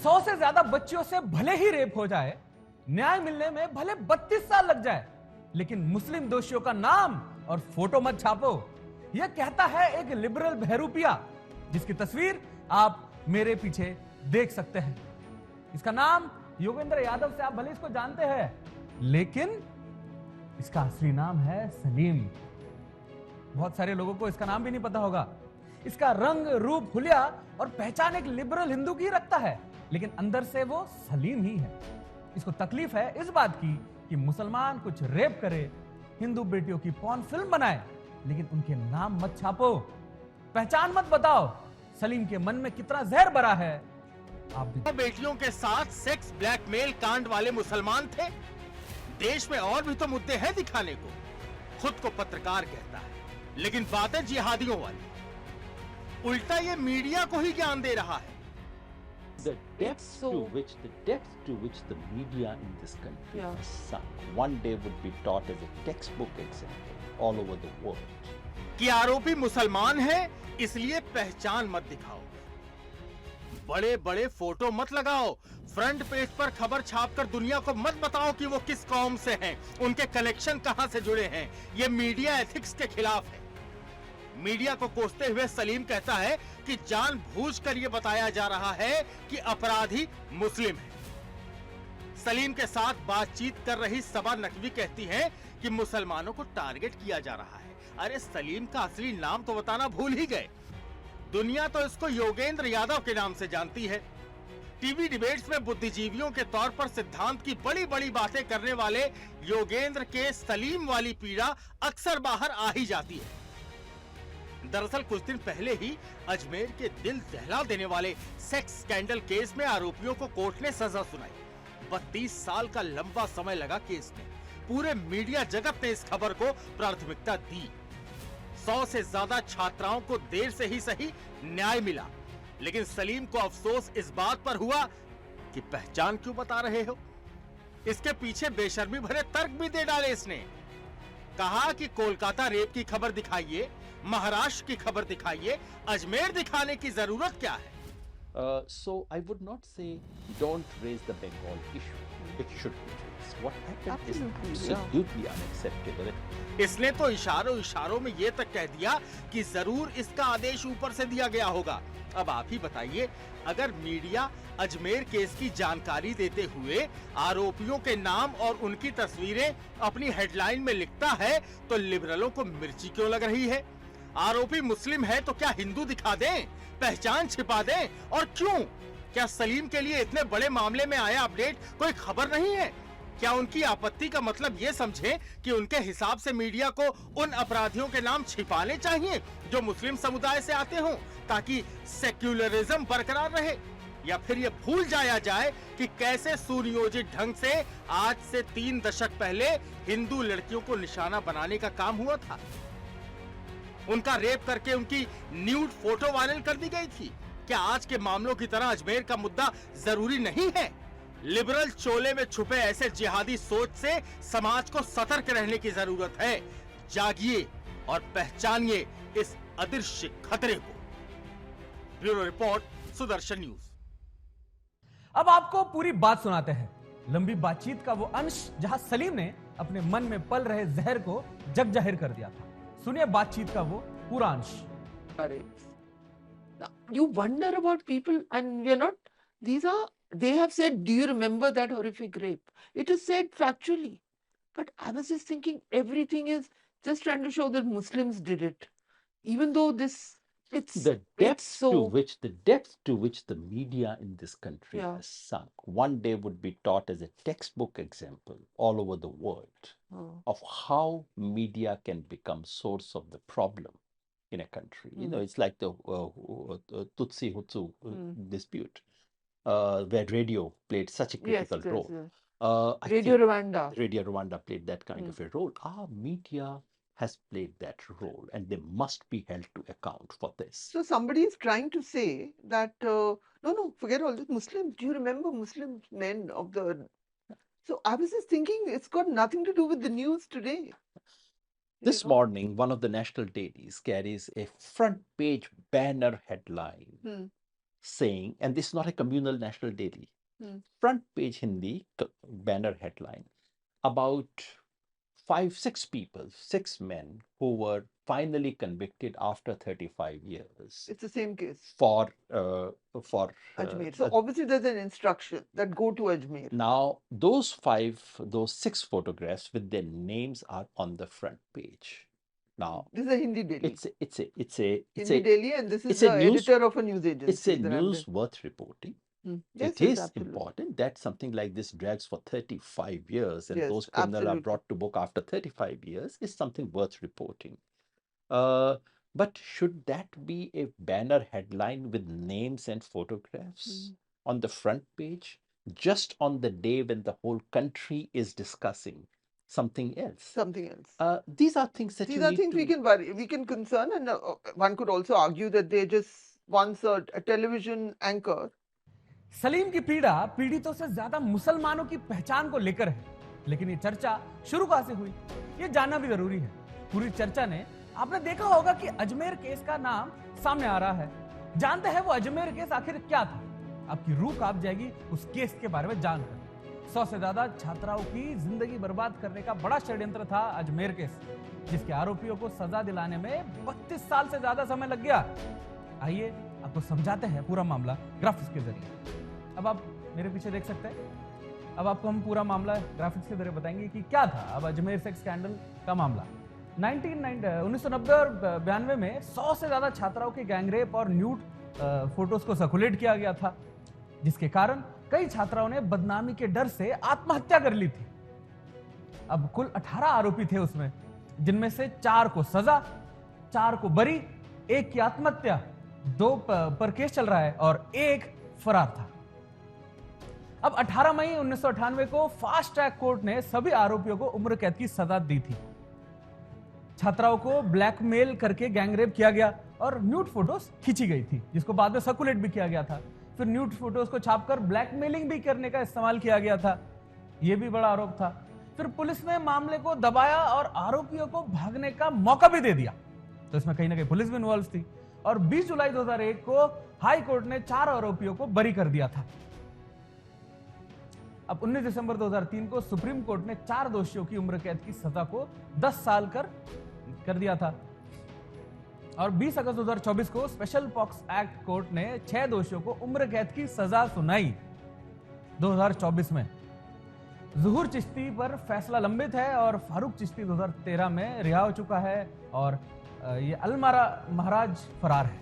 100 से ज्यादा बच्चियों से भले ही रेप हो जाए, न्याय मिलने में भले 32 साल लग जाए, लेकिन मुस्लिम दोषियों का नाम और फोटो मत छापो। यह कहता है एक लिबरल बहरूपिया, जिसकी तस्वीर आप मेरे पीछे देख सकते हैं। इसका नाम योगेंद्र यादव से आप भले इसको जानते हैं, लेकिन इसका असली नाम है सलीम। बहुत सारे लोगों को इसका नाम भी नहीं पता होगा। इसका रंग, रूप, हुलिया और पहचान एक लिबरल हिंदू की रखता है, लेकिन अंदर से वो सलीम ही है। इसको तकलीफ है इस बात की कि मुसलमान कुछ रेप करे, हिंदू बेटियों की पॉर्न फिल्म बनाए, लेकिन उनके नाम मत छापो, पहचान मत बताओ। सलीम के मन में कितना जहर भरा है आप भी। बेटियों के साथ सेक्स ब्लैकमेल कांड वाले मुसलमान थे। देश में और भी तो मुद्दे हैं दिखाने को। खुद को पत्रकार कहता है, लेकिन बातें जिहादियों वाली। उल्टा ये मीडिया को ही ज्ञान दे रहा है। The depths to which the media in this country has sunk one day would be taught as a textbook example all over the world. कि आरोपी मुसलमान है, इसलिए पहचान मत दिखाओ, बड़े बड़े फोटो मत लगाओ, फ्रंट पेज पर खबर छापकर दुनिया को मत बताओ कि वो किस कौम से हैं, उनके कनेक्शन कहां से जुड़े हैं। ये मीडिया एथिक्स के खिलाफ है। मीडिया को कोसते हुए सलीम कहता है कि जानबूझकर ये बताया जा रहा है कि अपराधी मुस्लिम है। सलीम के साथ बातचीत कर रही सबा नकवी कहती है कि मुसलमानों को टारगेट किया जा रहा है। अरे सलीम का असली नाम तो बताना भूल ही गए। दुनिया तो इसको योगेंद्र यादव के नाम से जानती है। टीवी डिबेट्स में बुद्धिजीवियों के तौर पर सिद्धांत की बड़ी बड़ी बातें करने वाले योगेंद्र के सलीम वाली पीड़ा अक्सर बाहर आ ही जाती है। दरअसल कुछ दिन पहले ही अजमेर के दिल दहला देने वाले सेक्स स्कैंडल केस में आरोपियों को कोर्ट ने सजा सुनाई। 32 साल का लंबा समय लगा केस में। पूरे मीडिया जगत ने इस खबर को प्राथमिकता दी। 100 से ज्यादा छात्राओं को देर से ही सही न्याय मिला, लेकिन सलीम को अफसोस इस बात पर हुआ कि पहचान क्यों बता रहे हो। इसके पीछे बेशर्मी भरे तर्क भी दे डाले इसने। कहा कि कोलकाता रेप की खबर दिखाइए, महाराष्ट्र की खबर दिखाइए, अजमेर दिखाने की जरूरत क्या है। So I would not say don't raise the Bengal issue. It should be raised. What happened is absolutely unacceptable. इसने तो इशारों में ये तक कह दिया कि जरूर इसका आदेश ऊपर से दिया गया होगा। अब आप ही बताइए, अगर मीडिया अजमेर केस की जानकारी देते हुए आरोपियों के नाम और उनकी तस्वीरें अपनी हेडलाइन में लिखता है, तो लिबरलों को मिर्ची क्यों लग रही है? आरोपी मुस्लिम है तो क्या हिंदू दिखा दें, पहचान छिपा दें? और क्यों? क्या सलीम के लिए इतने बड़े मामले में आया अपडेट कोई खबर नहीं है? क्या उनकी आपत्ति का मतलब ये समझें कि उनके हिसाब से मीडिया को उन अपराधियों के नाम छिपाने चाहिए जो मुस्लिम समुदाय से आते हों, ताकि सेक्युलरिज्म बरकरार रहे? या फिर ये भूल जाया जाए कि कैसे सुनियोजित ढंग से आज से 3 दशक पहले हिंदू लड़कियों को निशाना बनाने का काम हुआ था? उनका रेप करके उनकी न्यूड फोटो वायरल कर दी गई थी। क्या आज के मामलों की तरह अजमेर का मुद्दा जरूरी नहीं है? लिबरल चोले में छुपे ऐसे जिहादी सोच से समाज को सतर्क रहने की जरूरत है। जागिए और पहचानिए इस अदृश्य खतरे को। Bureau report, Sudarshan news. अब आपको पूरी बात सुनाते हैं। लंबी बातचीत का वो अंश जहां सलीम ने अपने मन में पल रहे जहर को जग जाहिर कर दिया था। सुनिए बातचीत का वो पूरा अंश। You wonder about people, and we're not. They have said, "Do you remember that horrific rape?" It is said factually, but I was just thinking everything is just trying to show that Muslims did it, even though it's the depths so to which the media in this country has sunk one day would be taught as a textbook example all over the world of how media can become source of the problem in a country. You know, it's like the Tutsi Hutu dispute, where radio played such a critical role. Radio Rwanda played that kind of a role. Our media has played that role, and they must be held to account for this. So somebody is trying to say that, no, forget all this Muslims. Do you remember Muslim men of the... So I was just thinking it's got nothing to do with the news today. This morning, one of the national dailies carries a front page banner headline. saying, and this is not a communal national daily, front page Hindi banner headline about 6 people, 6 men who were finally convicted after 35 years It's the same case. for Ajmer. So obviously there's an instruction that go to Ajmer. Now those 6 photographs with their names are on the front page. Now This is a Hindi daily. it's a Hindi daily, and this is it's a the news- editor of a news agency. it's a that I'm news worth reporting. Yes, It yes, is absolutely. important that something like this drags for 35 years and Yes, those criminals are absolutely. brought to book after 35 years is something worth reporting. But should that be a banner headline with names and photographs on the front page just on the day when the whole country is discussing something else? Something else. These are things that These you are need things to... we can worry, we can concern, and one could also argue that they just once a television anchor. Salim की पीड़ा पीड़ितों से ज्यादा मुसलमानों की पहचान को लेकर है, लेकिन ये चर्चा शुरू कहां से हुई ये जानना भी जरूरी है। पूरी चर्चा ने आपने देखा होगा कि अजमेर केस का नाम सामने आ रहा है। जानते हैं वो अजमेर केस आखिर क्या था? आपकी रूह कांप जाएगी उस केस के बारे में जानकर। 100 से ज्यादा छात्राओं की जिंदगी बर्बाद करने का बड़ा षड्यंत्र था अजमेर केस, जिसके आरोपियों को सजा दिलाने में 32 साल से ज्यादा समय लग गया। आइए आपको समझाते हैं पूरा मामला ग्राफिक्स के जरिए। अब आप मेरे पीछे देख सकते हैं। अब आपको हम पूरा मामला ग्राफिक्स के जरिए बताएंगे कि क्या था अब अजमेर सेक्स स्कैंडल का मामला। 1990 और 92 में 100 से ज्यादा छात्राओं के गैंगरेप और न्यूड फोटोज को सर्कुलेट किया गया था, जिसके कारण कई छात्राओं ने बदनामी के डर से आत्महत्या कर ली थी। अब कुल 18 आरोपी थे उसमें, जिनमें से 4 को सजा, 4 को बरी, 1 की आत्महत्या, 2 पर केस चल रहा है और 1 फरार था। अब 18 मई 1998 को फास्ट ट्रैक कोर्ट ने सभी आरोपियों को उम्र कैद की सजा दी थी। छात्राओं को ब्लैकमेल करके गैंगरेप किया गया और न्यूड फोटोज खींची गई थी, जिसको बाद में सर्कुलेट भी किया गया था। फिर न्यूड फोटोज को छापकर ब्लैकमेलिंग भी करने का इस्तेमाल किया गया था। यह भी बड़ा आरोप था। फिर पुलिस ने मामले को दबाया और आरोपियों को भागने का मौका भी दे दिया, तो इसमें कहीं ना कहीं पुलिस भी इन्वॉल्व थी। और 20 जुलाई 2001 को हाई कोर्ट ने 4 आरोपियों को बरी कर दिया था। अब 19 दिसंबर 2003 को सुप्रीम कोर्ट ने 4 दोषियों की उम्र कैद की सजा को 10 साल कर दिया था। और 20 अगस्त 2024 को स्पेशल पॉक्स एक्ट कोर्ट ने 6 दोषियों को उम्र कैद की सजा सुनाई 2024 में। ज़ुहूर चिश्ती पर फैसला लंबित है और फारूक चिश्ती 2013 में रिहा हो चुका है और ये अलमारा महाराज फरार है।